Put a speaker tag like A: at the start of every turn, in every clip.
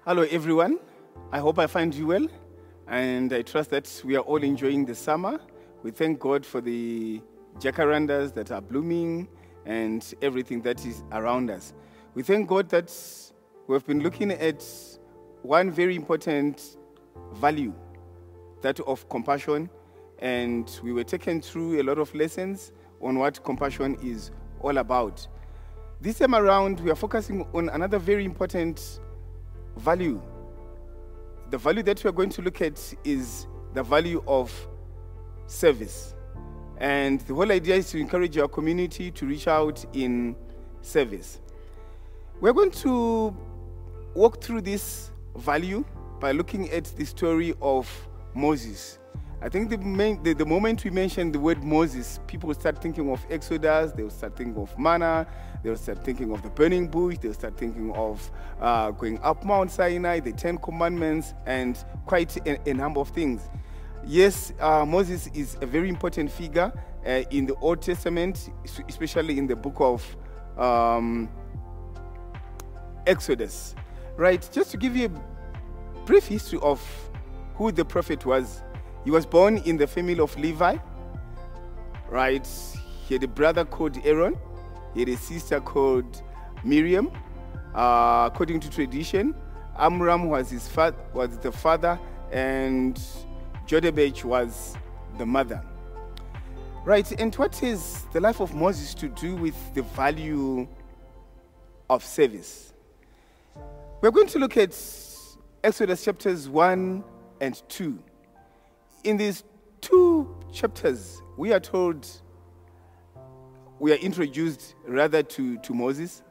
A: Hello, everyone. I hope I find you well, and I trust that we are all enjoying the summer. We thank God for the jacarandas that are blooming and everything that is around us. We thank God that we've been looking at one very important value, that of compassion, and we were taken through a lot of lessons on what compassion is all about. This time around, we are focusing on another very important value. The value that we are going to look at is the value of service. And the whole idea is to encourage our community to reach out in service. We're going to walk through this value by looking at the story of Moses. I think the moment we mention the word Moses, people start thinking of Exodus, they will start thinking of manna, they will start thinking of the burning bush, they will start thinking of going up Mount Sinai, the 10 Commandments, and quite a number of things. Yes, Moses is a very important figure in the Old Testament, especially in the book of Exodus. Right, just to give you a brief history of who the prophet was. He was born in the family of Levi, right? He had a brother called Aaron. He had a sister called Miriam. According to tradition, Amram was the father, and Jochebed was the mother. Right, and what is the life of Moses to do with the value of service? We're going to look at Exodus chapters 1 and 2. In these two chapters, we are introduced rather to Moses,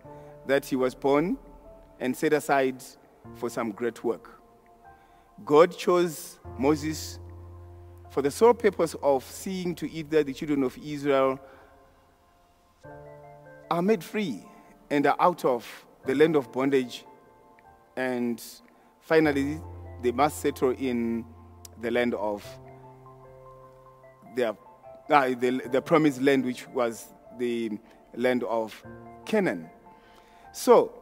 A: that he was born and set aside for some great work. God chose Moses for the sole purpose of seeing to it that the children of Israel are made free and are out of the land of bondage, and finally they must settle in the land of the promised land, which was the land of Canaan. So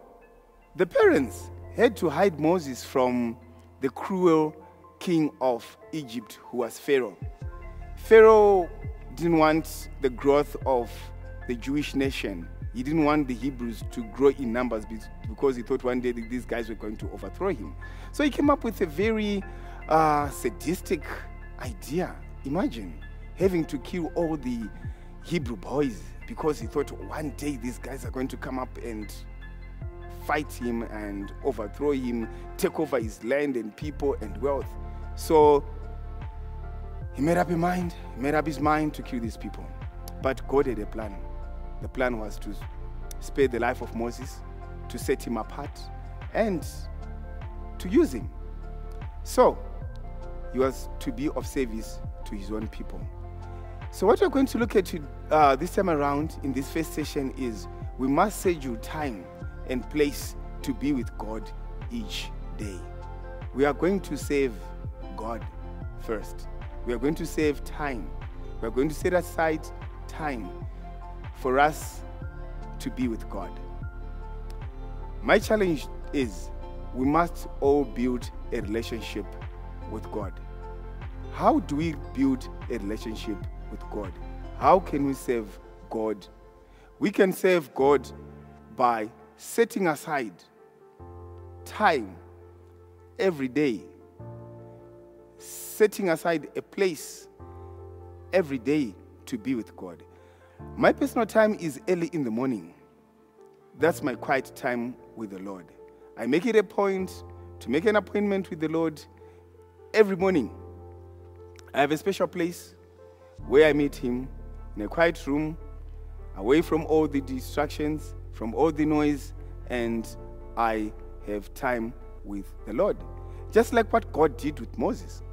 A: the parents had to hide Moses from the cruel king of Egypt, who was Pharaoh. Pharaoh didn't want the growth of the Jewish nation. He didn't want the Hebrews to grow in numbers because he thought one day that these guys were going to overthrow him. So he came up with a very sadistic idea. Imagine having to kill all the Hebrew boys because he thought one day these guys are going to come up and fight him and overthrow him, take over his land and people and wealth. So he made up his mind to kill these people. But God had a plan. The plan was to spare the life of Moses, to set him apart, and to use him. So he was to be of service to his own people. So what we're going to look at this time around in this first session is we must schedule time and place to be with God each day. We are going to save God first. We are going to save time. We are going to set aside time for us to be with God. My challenge is we must all build a relationship with God. How do we build a relationship with God? How can we serve God? We can serve God by setting aside time every day, setting aside a place every day to be with God. My personal time is early in the morning. That's my quiet time with the Lord. I make it a point to make an appointment with the Lord every morning. I have a special place where I meet him in a quiet room, away from all the distractions, from all the noise, and I have time with the Lord. Just like what God did with Moses.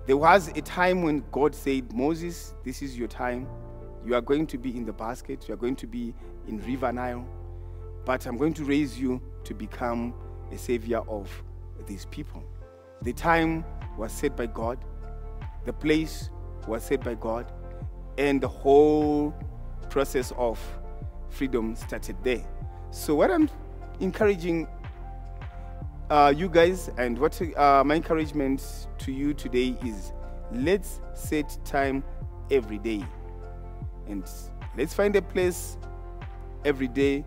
A: There was a time when God said, Moses, this is your time. You are going to be in the basket. You are going to be in River Nile. But I'm going to raise you to become a savior of these people. The time was set by God. The place was set by God. And the whole process of freedom started there. So what I'm encouraging you guys, and what my encouragement to you today is, let's set time every day, and let's find a place every day,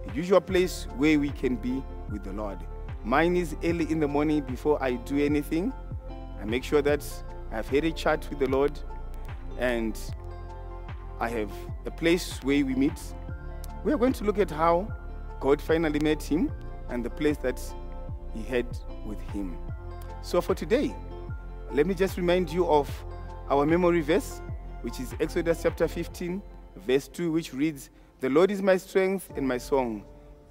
A: a usual place where we can be with the Lord. Mine is early in the morning. Before I do anything, I make sure that I've had a chat with the Lord, and I have a place where we meet. We are going to look at how God finally met him and the place that he had with him. So for today, let me just remind you of our memory verse, which is Exodus chapter 15, verse 2, which reads, "The Lord is my strength and my song.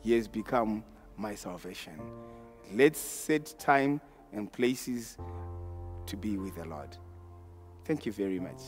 A: He has become my salvation." Let's set time and places to be with the Lord. Thank you very much.